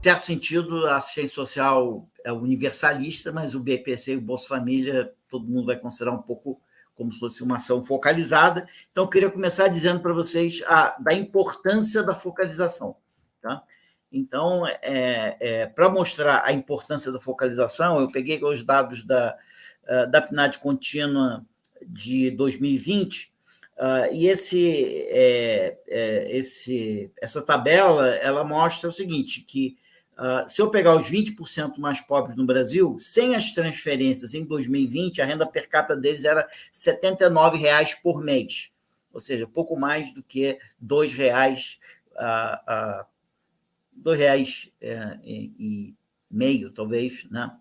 certo sentido, a assistência social é universalista, mas o BPC e o Bolsa Família, todo mundo vai considerar um pouco como se fosse uma ação focalizada. Então, eu queria começar dizendo para vocês da importância da focalização. Tá? Então, para mostrar a importância da focalização, eu peguei os dados da PNAD contínua de 2020, e essa tabela ela mostra o seguinte, que se eu pegar os 20% mais pobres no Brasil, sem as transferências em 2020, a renda per capita deles era R$ 79,00 por mês, ou seja, pouco mais do que R$ 2,00, R$ 2,5, talvez, né?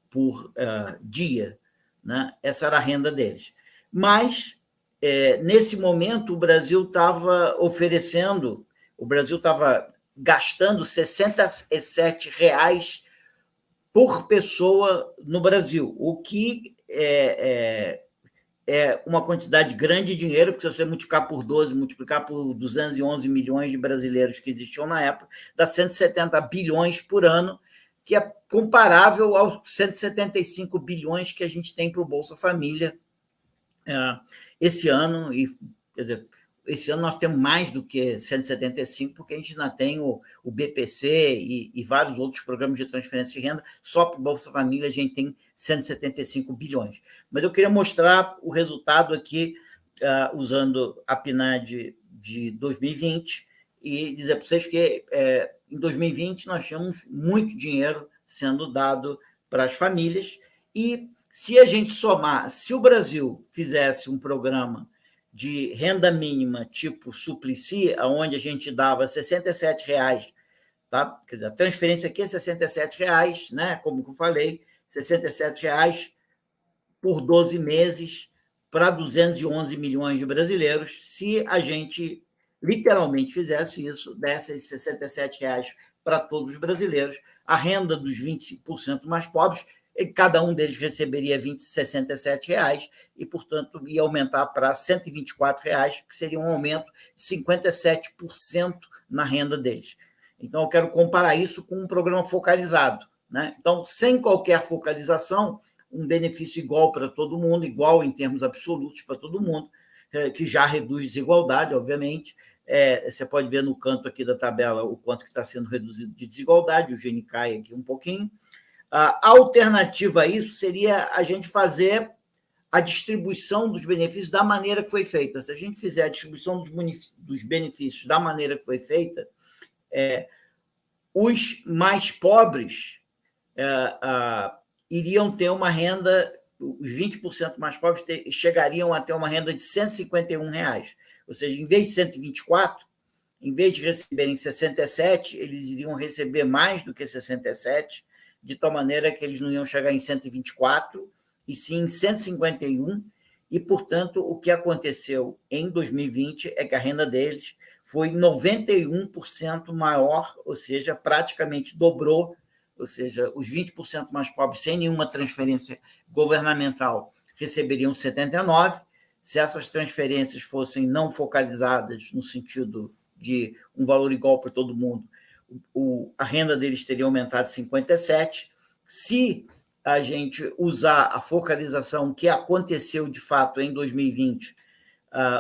Por dia, né? Essa era a renda deles. Mas, nesse momento, o Brasil estava gastando R$ 67,00 por pessoa no Brasil, o que é uma quantidade grande de dinheiro, porque se você multiplicar por 12, multiplicar por 211 milhões de brasileiros que existiam na época, dá 170 bilhões por ano, que é comparável aos 175 bilhões que a gente tem para o Bolsa Família esse ano. E, quer dizer, esse ano nós temos mais do que 175, porque a gente ainda tem o BPC e vários outros programas de transferência de renda. Só para o Bolsa Família a gente tem 175 bilhões. Mas eu queria mostrar o resultado aqui, usando a PNAD de 2020, e dizer para vocês que em 2020 nós tínhamos muito dinheiro sendo dado para as famílias, e se a gente somar, se o Brasil fizesse um programa de renda mínima tipo Suplicy, onde a gente dava R$ 67,00, tá? Quer dizer, a transferência aqui é R$ 67,00, né? Como eu falei, R$ 67,00 por 12 meses para 211 milhões de brasileiros. Se a gente literalmente fizesse isso, desse R$ 67,00 para todos os brasileiros, a renda dos 20% mais pobres, cada um deles receberia R$ 67,00 e, portanto, ia aumentar para R$ 124,00, que seria um aumento de 57% na renda deles. Então, eu quero comparar isso com um programa focalizado, né? Então, sem qualquer focalização, um benefício igual para todo mundo, igual em termos absolutos para todo mundo, que já reduz desigualdade, obviamente. Você pode ver no canto aqui da tabela o quanto que está sendo reduzido de desigualdade, o Gini cai aqui um pouquinho. A alternativa a isso seria a gente fazer a distribuição dos benefícios da maneira que foi feita. Se a gente fizer a distribuição dos benefícios da maneira que foi feita, os mais pobres iriam ter uma renda, os 20% mais pobres chegariam a ter uma renda de R$ 151,00. Ou seja, em vez de 124, em vez de receberem 67, eles iriam receber mais do que 67, de tal maneira que eles não iam chegar em 124, e sim em 151, e, portanto, o que aconteceu em 2020 é que a renda deles foi 91% maior, ou seja, praticamente dobrou, ou seja, os 20% mais pobres, sem nenhuma transferência governamental, receberiam 79. Se essas transferências fossem não focalizadas, no sentido de um valor igual para todo mundo, a renda deles teria aumentado 57. Se a gente usar a focalização que aconteceu de fato em 2020,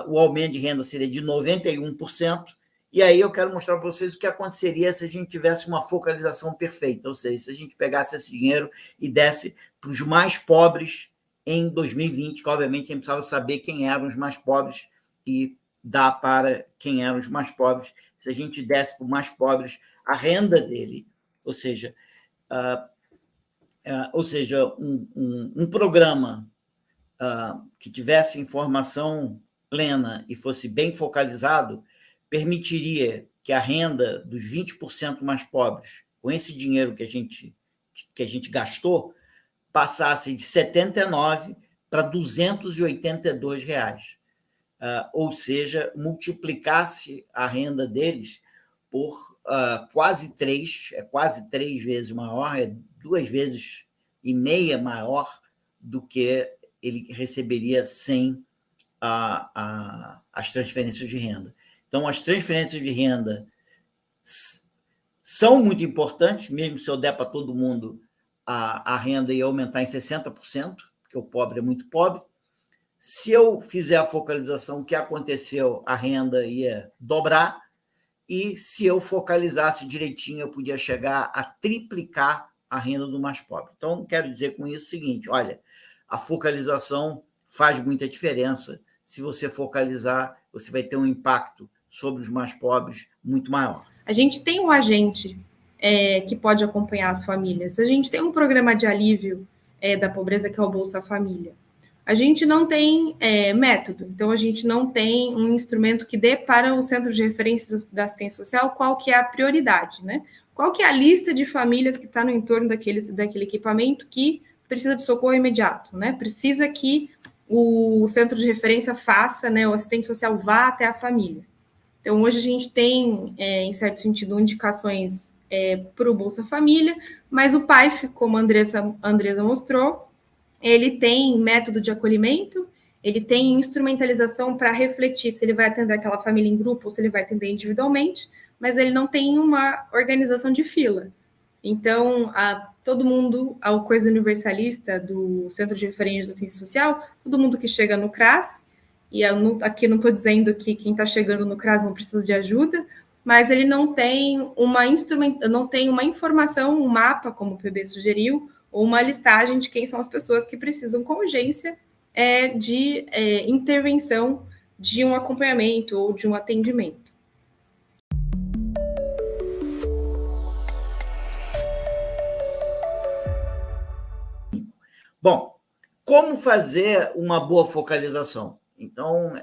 o aumento de renda seria de 91%. E aí eu quero mostrar para vocês o que aconteceria se a gente tivesse uma focalização perfeita, ou seja, se a gente pegasse esse dinheiro e desse para os mais pobres em 2020, que obviamente a gente precisava saber quem eram os mais pobres e dar para quem eram os mais pobres. Se a gente desse para os mais pobres a renda dele, ou seja, um programa que tivesse informação plena e fosse bem focalizado, permitiria que a renda dos 20% mais pobres, com esse dinheiro que a gente gastou, passasse de 79 para 282 reais. Ou seja, multiplicasse a renda deles por quase 3, quase 3 vezes maior, 2,5 vezes maior do que ele receberia sem as transferências de renda. Então, as transferências de renda são muito importantes, mesmo se eu der para todo mundo a renda ia aumentar em 60%, porque o pobre é muito pobre. Se eu fizer a focalização, o que aconteceu, a renda ia dobrar, e se eu focalizasse direitinho, eu podia chegar a triplicar a renda do mais pobre. Então, quero dizer com isso o seguinte, olha, a focalização faz muita diferença. Se você focalizar, você vai ter um impacto sobre os mais pobres muito maior. A gente tem um agente que pode acompanhar as famílias. A gente tem um programa de alívio da pobreza, que é o Bolsa Família. A gente não tem método, então a gente não tem um instrumento que dê para o Centro de Referência da Assistência Social qual que é a prioridade, né? Qual que é a lista de famílias que está no entorno daquele equipamento que precisa de socorro imediato, né? Precisa que o Centro de Referência faça, né, o assistente social vá até a família. Então, hoje a gente tem, em certo sentido, indicações para o Bolsa Família, mas o PAIF, como a Andresa mostrou, ele tem método de acolhimento, ele tem instrumentalização para refletir se ele vai atender aquela família em grupo ou se ele vai atender individualmente, mas ele não tem uma organização de fila. Então, todo mundo, a coisa universalista do Centro de Referência de Assistência Social, todo mundo que chega no CRAS, e aqui não estou dizendo que quem está chegando no CRAS não precisa de ajuda, mas ele não tem uma informação, um mapa, como o PB sugeriu, ou uma listagem de quem são as pessoas que precisam com urgência de intervenção, de um acompanhamento ou de um atendimento. Bom, como fazer uma boa focalização? Então,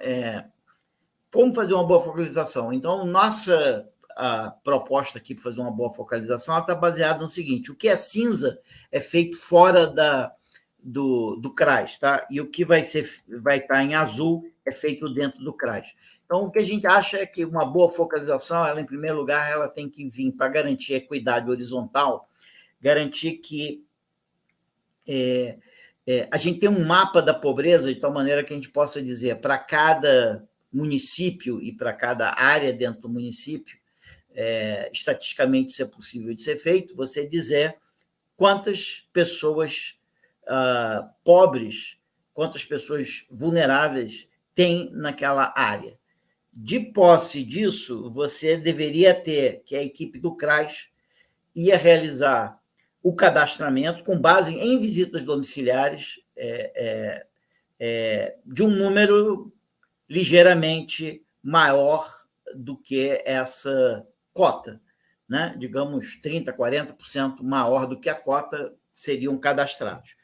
como fazer uma boa focalização? Então, nossa proposta aqui para fazer uma boa focalização está baseada no seguinte: o que é cinza é feito fora do CRAS, tá? E o que vai estar em azul é feito dentro do CRAS. Então, o que a gente acha é que uma boa focalização, ela, em primeiro lugar, ela tem que vir para garantir a equidade horizontal, garantir que a gente tem um mapa da pobreza de tal maneira que a gente possa dizer para cada município e para cada área dentro do município, estatisticamente isso é possível de ser feito, você dizer quantas pessoas pobres, quantas pessoas vulneráveis tem naquela área. De posse disso, você deveria ter que a equipe do CRAS ia realizar o cadastramento com base em visitas domiciliares de um número ligeiramente maior do que essa cota, né? Digamos, 30%, 40% maior do que a cota seriam cadastrados.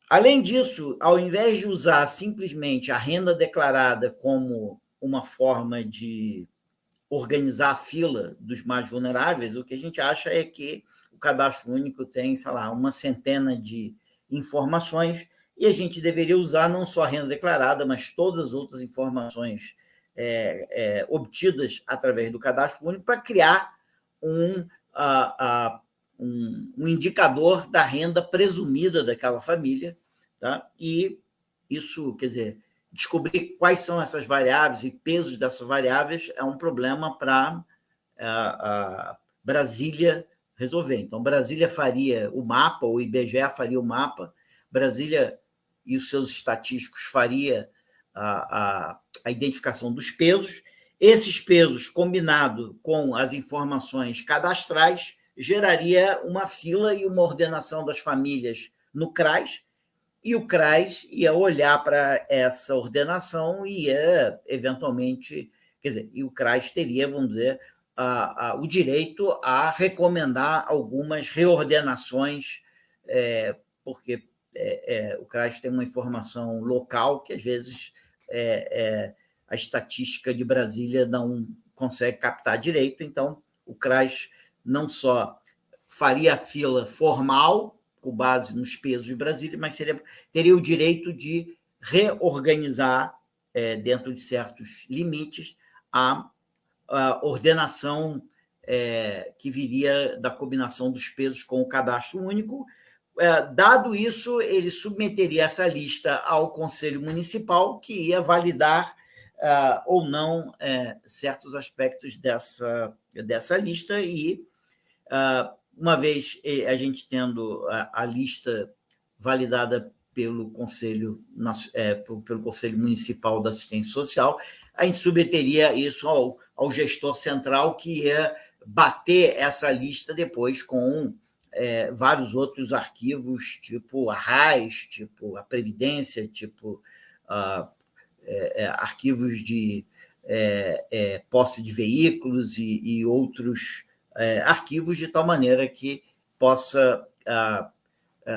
Além disso, ao invés de usar simplesmente a renda declarada como uma forma de organizar a fila dos mais vulneráveis, o que a gente acha é que o cadastro único tem, sei lá, uma centena de informações e a gente deveria usar não só a renda declarada, mas todas as outras informações obtidas através do cadastro único para criar um indicador da renda presumida daquela família, tá? E isso, quer dizer, descobrir quais são essas variáveis e pesos dessas variáveis é um problema para Brasília resolver. Então, Brasília faria o mapa, o IBGE faria o mapa, Brasília e os seus estatísticos faria a identificação dos pesos. Esses pesos, combinado com as informações cadastrais, geraria uma fila e uma ordenação das famílias no CRAS, e o CRAS ia olhar para essa ordenação e ia, eventualmente, quer dizer, e o CRAS teria, vamos dizer, o direito a recomendar algumas reordenações, porque o CRAS tem uma informação local que, às vezes, a estatística de Brasília não consegue captar direito, então o CRAS não só faria a fila formal, com base nos pesos de Brasília, mas teria o direito de reorganizar, dentro de certos limites, a ordenação que viria da combinação dos pesos com o cadastro único. Dado isso, ele submeteria essa lista ao Conselho Municipal, que ia validar ou não certos aspectos dessa lista, e uma vez a gente tendo a lista validada pelo Conselho Municipal da Assistência Social, a gente submeteria isso ao gestor central, que ia bater essa lista depois com vários outros arquivos, tipo a RAIS, tipo a Previdência, tipo arquivos de posse de veículos e outros arquivos, de tal maneira que possa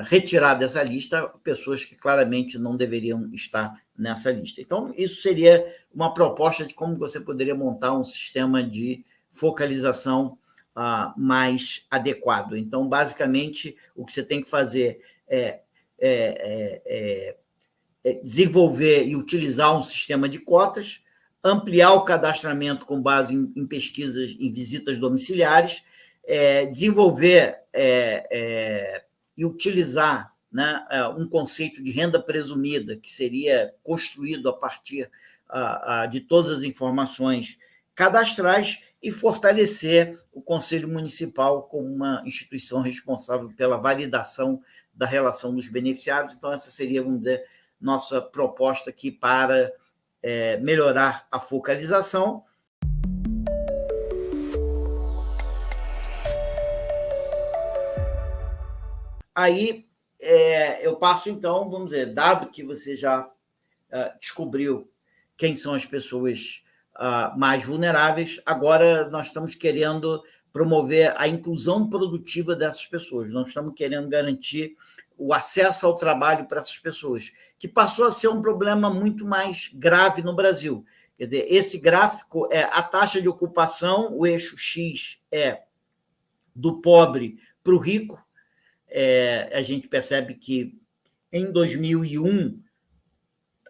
retirar dessa lista pessoas que claramente não deveriam estar nessa lista. Então, isso seria uma proposta de como você poderia montar um sistema de focalização mais adequado. Então, basicamente, o que você tem que fazer é desenvolver e utilizar um sistema de cotas, ampliar o cadastramento com base em pesquisas, em visitas domiciliares, desenvolver e utilizar, né, um conceito de renda presumida, que seria construído a partir de todas as informações cadastrais, e fortalecer o Conselho Municipal como uma instituição responsável pela validação da relação dos beneficiários. Então, essa seria, vamos dizer, nossa proposta aqui para melhorar a focalização. Aí eu passo, então, vamos dizer, dado que você já descobriu quem são as pessoas mais vulneráveis, agora nós estamos querendo promover a inclusão produtiva dessas pessoas, nós estamos querendo garantir o acesso ao trabalho para essas pessoas, que passou a ser um problema muito mais grave no Brasil. Quer dizer, esse gráfico é a taxa de ocupação, o eixo X é do pobre para o rico. A gente percebe que em 2001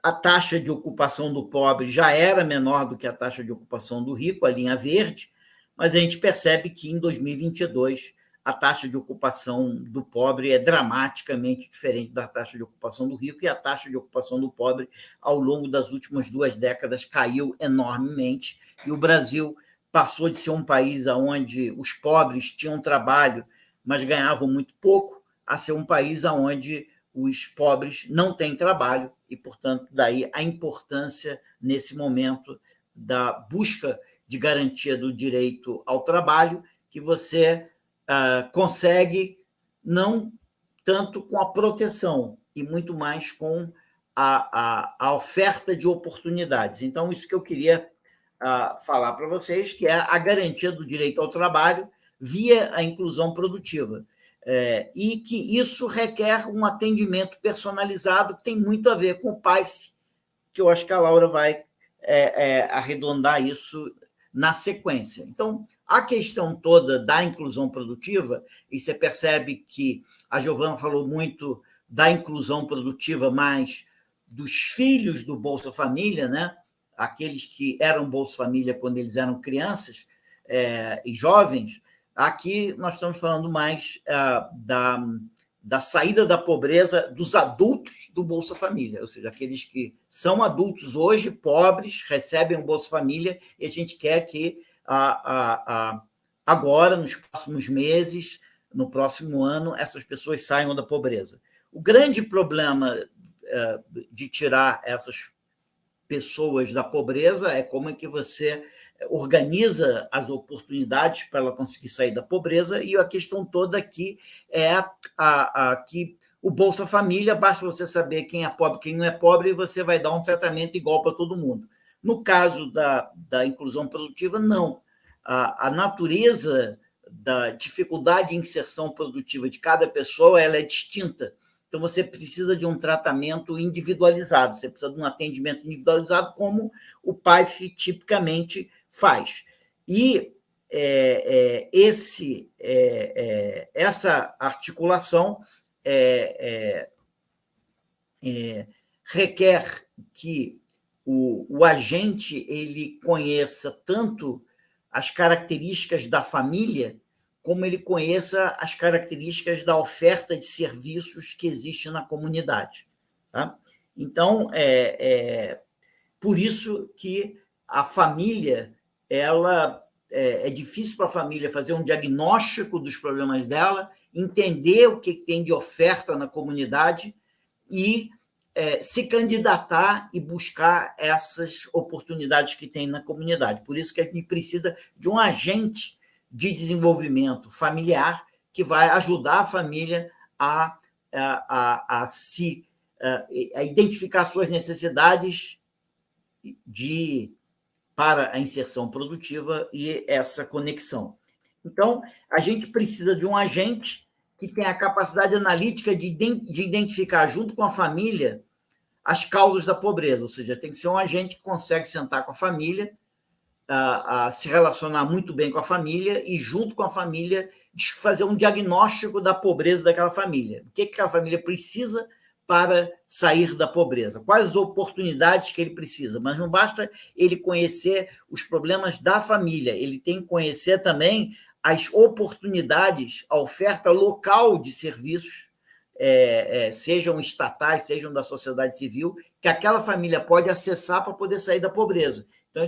a taxa de ocupação do pobre já era menor do que a taxa de ocupação do rico, a linha verde, mas a gente percebe que em 2022 a taxa de ocupação do pobre é dramaticamente diferente da taxa de ocupação do rico, e a taxa de ocupação do pobre, ao longo das últimas 2 décadas, caiu enormemente, e o Brasil passou de ser um país onde os pobres tinham trabalho, mas ganhavam muito pouco, a ser um país onde os pobres não têm trabalho, e, portanto, daí a importância, nesse momento, da busca de garantia do direito ao trabalho, que você consegue não tanto com a proteção, e muito mais com a oferta de oportunidades. Então, isso que eu queria falar para vocês, que é a garantia do direito ao trabalho via a inclusão produtiva. E que isso requer um atendimento personalizado, que tem muito a ver com o PAIF, que eu acho que a Laura vai arredondar isso na sequência. Então, a questão toda da inclusão produtiva, e você percebe que a Giovana falou muito da inclusão produtiva, mas dos filhos do Bolsa Família, né? Aqueles que eram Bolsa Família quando eles eram crianças e jovens. Aqui nós estamos falando mais da saída da pobreza dos adultos do Bolsa Família, ou seja, aqueles que são adultos hoje, pobres, recebem o Bolsa Família, e a gente quer que agora, nos próximos meses, no próximo ano, essas pessoas saiam da pobreza. O grande problema de tirar essas pessoas da pobreza é como é que você organiza as oportunidades para ela conseguir sair da pobreza, e a questão toda aqui é que o Bolsa Família, basta você saber quem é pobre, quem não é pobre, e você vai dar um tratamento igual para todo mundo. No caso da inclusão produtiva, não. A natureza da dificuldade de inserção produtiva de cada pessoa, ela é distinta. Então, você precisa de um tratamento individualizado, você precisa de um atendimento individualizado, como o PAIF tipicamente faz. E essa articulação requer que o agente ele conheça tanto as características da família, como ele conheça as características da oferta de serviços que existe na comunidade. Tá? Então, por isso que a família ela é difícil para a família fazer um diagnóstico dos problemas dela, entender o que tem de oferta na comunidade e se candidatar e buscar essas oportunidades que tem na comunidade. Por isso que a gente precisa de um agente de desenvolvimento familiar que vai ajudar a família a identificar suas necessidades para a inserção produtiva e essa conexão. Então, a gente precisa de um agente que tenha a capacidade analítica de identificar, junto com a família, as causas da pobreza, ou seja, tem que ser um agente que consegue sentar com a família, se relacionar muito bem com a família e, junto com a família, fazer um diagnóstico da pobreza daquela família. O que aquela família precisa para sair da pobreza, quais as oportunidades que ele precisa, mas não basta ele conhecer os problemas da família, ele tem que conhecer também as oportunidades, a oferta local de serviços, sejam estatais, sejam da sociedade civil, que aquela família pode acessar para poder sair da pobreza. Então,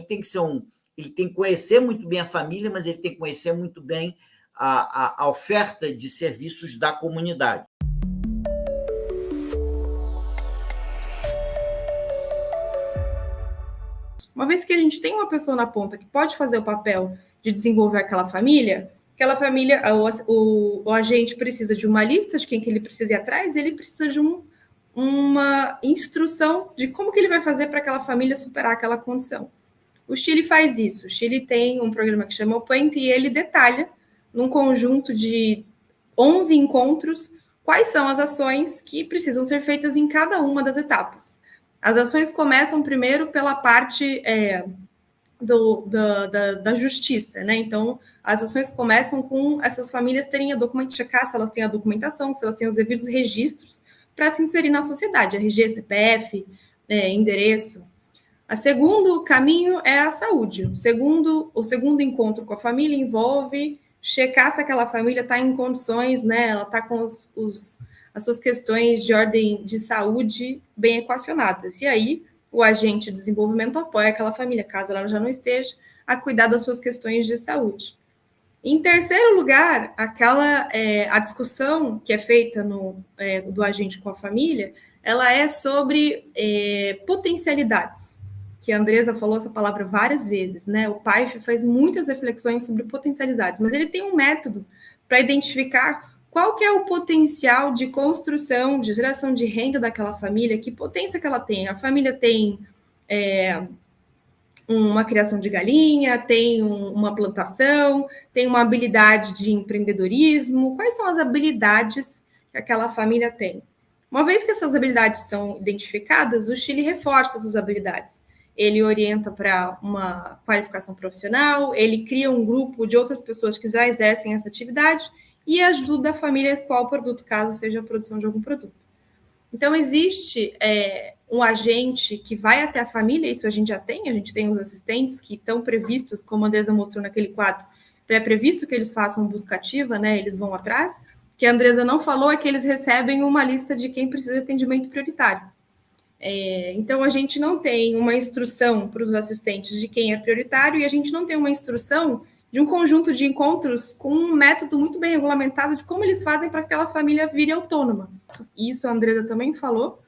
ele tem que conhecer muito bem a família, mas ele tem que conhecer muito bem a oferta de serviços da comunidade. Uma vez que a gente tem uma pessoa na ponta que pode fazer o papel de desenvolver aquela família, o agente precisa de uma lista de quem que ele precisa ir atrás, ele precisa de uma instrução de como que ele vai fazer para aquela família superar aquela condição. O Chile faz isso. O Chile tem um programa que chama o Puente e ele detalha, num conjunto de 11 encontros, quais são as ações que precisam ser feitas em cada uma das etapas. As ações começam primeiro pela parte da justiça, né? Então, as ações começam com essas famílias terem a documentação, checar se elas têm a documentação, se elas têm os devidos registros para se inserir na sociedade, RG, CPF, endereço. O segundo caminho é a saúde. O segundo encontro com a família envolve checar se aquela família está em condições, né? Ela está com as suas questões de ordem de saúde bem equacionadas. E aí, o agente de desenvolvimento apoia aquela família, caso ela já não esteja, a cuidar das suas questões de saúde. Em terceiro lugar, a discussão que é feita do agente com a família, ela é sobre potencialidades, que a Andresa falou essa palavra várias vezes, né? O PAIF faz muitas reflexões sobre potencialidades, mas ele tem um método para identificar qual que é o potencial de construção, de geração de renda daquela família, que potência que ela tem. A família tem uma criação de galinha, tem uma plantação, tem uma habilidade de empreendedorismo. Quais são as habilidades que aquela família tem? Uma vez que essas habilidades são identificadas, o Chile reforça essas habilidades. Ele orienta para uma qualificação profissional, ele cria um grupo de outras pessoas que já exercem essa atividade e ajuda a família a escoar o produto, caso seja a produção de algum produto. Então, existe um agente que vai até a família, isso a gente tem os assistentes que estão previstos, como a Andresa mostrou naquele quadro, pré-previsto que eles façam busca ativa, né? Eles vão atrás. O que a Andresa não falou é que eles recebem uma lista de quem precisa de atendimento prioritário. Então, a gente não tem uma instrução para os assistentes de quem é prioritário e a gente não tem uma instrução de um conjunto de encontros com um método muito bem regulamentado de como eles fazem para que aquela família vire autônoma. Isso a Andresa também falou,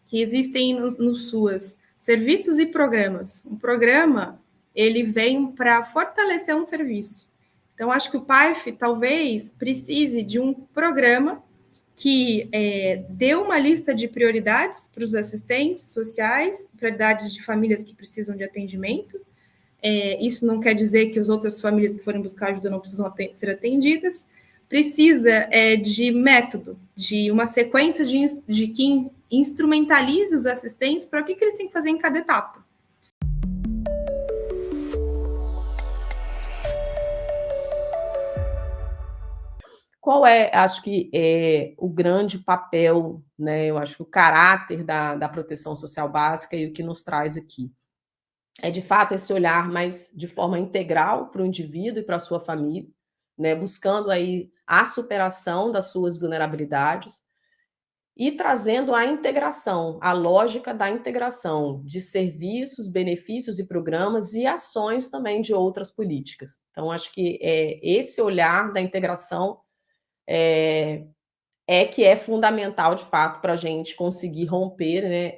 que existem nos SUAS serviços e programas. Um programa, ele vem para fortalecer um serviço. Então, acho que o PAIF talvez precise de um programa que dê uma lista de prioridades para os assistentes sociais, prioridades de famílias que precisam de atendimento. Isso não quer dizer que as outras famílias que forem buscar ajuda não precisam ser atendidas. Precisa de método, de uma sequência de que instrumentalize os assistentes para o que eles têm que fazer em cada etapa. Qual acho que o grande papel, né? Eu acho que o caráter da proteção social básica e o que nos traz aqui é, de fato, esse olhar mais de forma integral para o indivíduo e para a sua família, né? Buscando aí a superação das suas vulnerabilidades e trazendo a integração, a lógica da integração de serviços, benefícios e programas e ações também de outras políticas. Então, acho que esse olhar da integração que é fundamental, de fato, para a gente conseguir romper, né,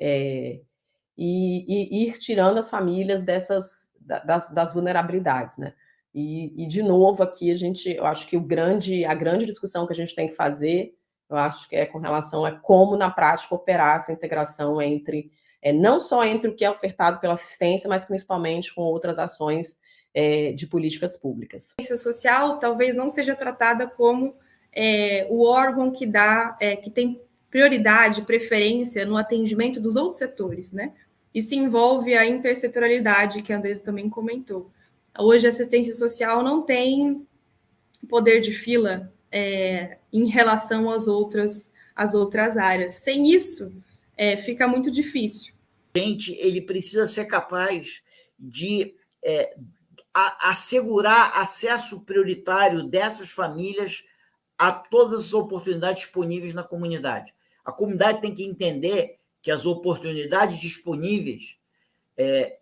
e ir tirando as famílias das vulnerabilidades, né? E de novo, aqui eu acho que a grande discussão que a gente tem que fazer, eu acho que é com relação a como, na prática, operar essa integração entre, não só entre o que é ofertado pela assistência, mas principalmente com outras ações de políticas públicas. A assistência social talvez não seja tratada como o órgão que tem prioridade, preferência no atendimento dos outros setores, né? Isso envolve a intersetorialidade, que a Andressa também comentou. Hoje, a assistência social não tem poder de fila em relação às outras áreas. Sem isso, fica muito difícil. Ele precisa ser capaz de assegurar acesso prioritário dessas famílias a todas as oportunidades disponíveis na comunidade. A comunidade tem que entender que as oportunidades disponíveis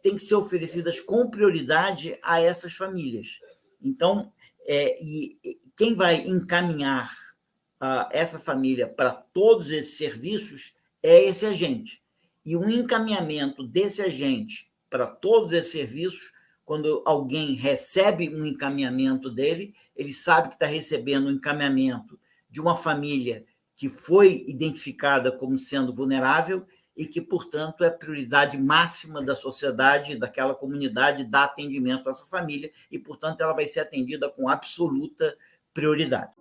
têm que ser oferecidas com prioridade a essas famílias. Então, quem vai encaminhar essa família para todos esses serviços é esse agente. E um encaminhamento desse agente para todos esses serviços, quando alguém recebe um encaminhamento dele, ele sabe que está recebendo um encaminhamento de uma família que foi identificada como sendo vulnerável e que, portanto, é prioridade máxima da sociedade, daquela comunidade, dar atendimento a essa família e, portanto, ela vai ser atendida com absoluta prioridade.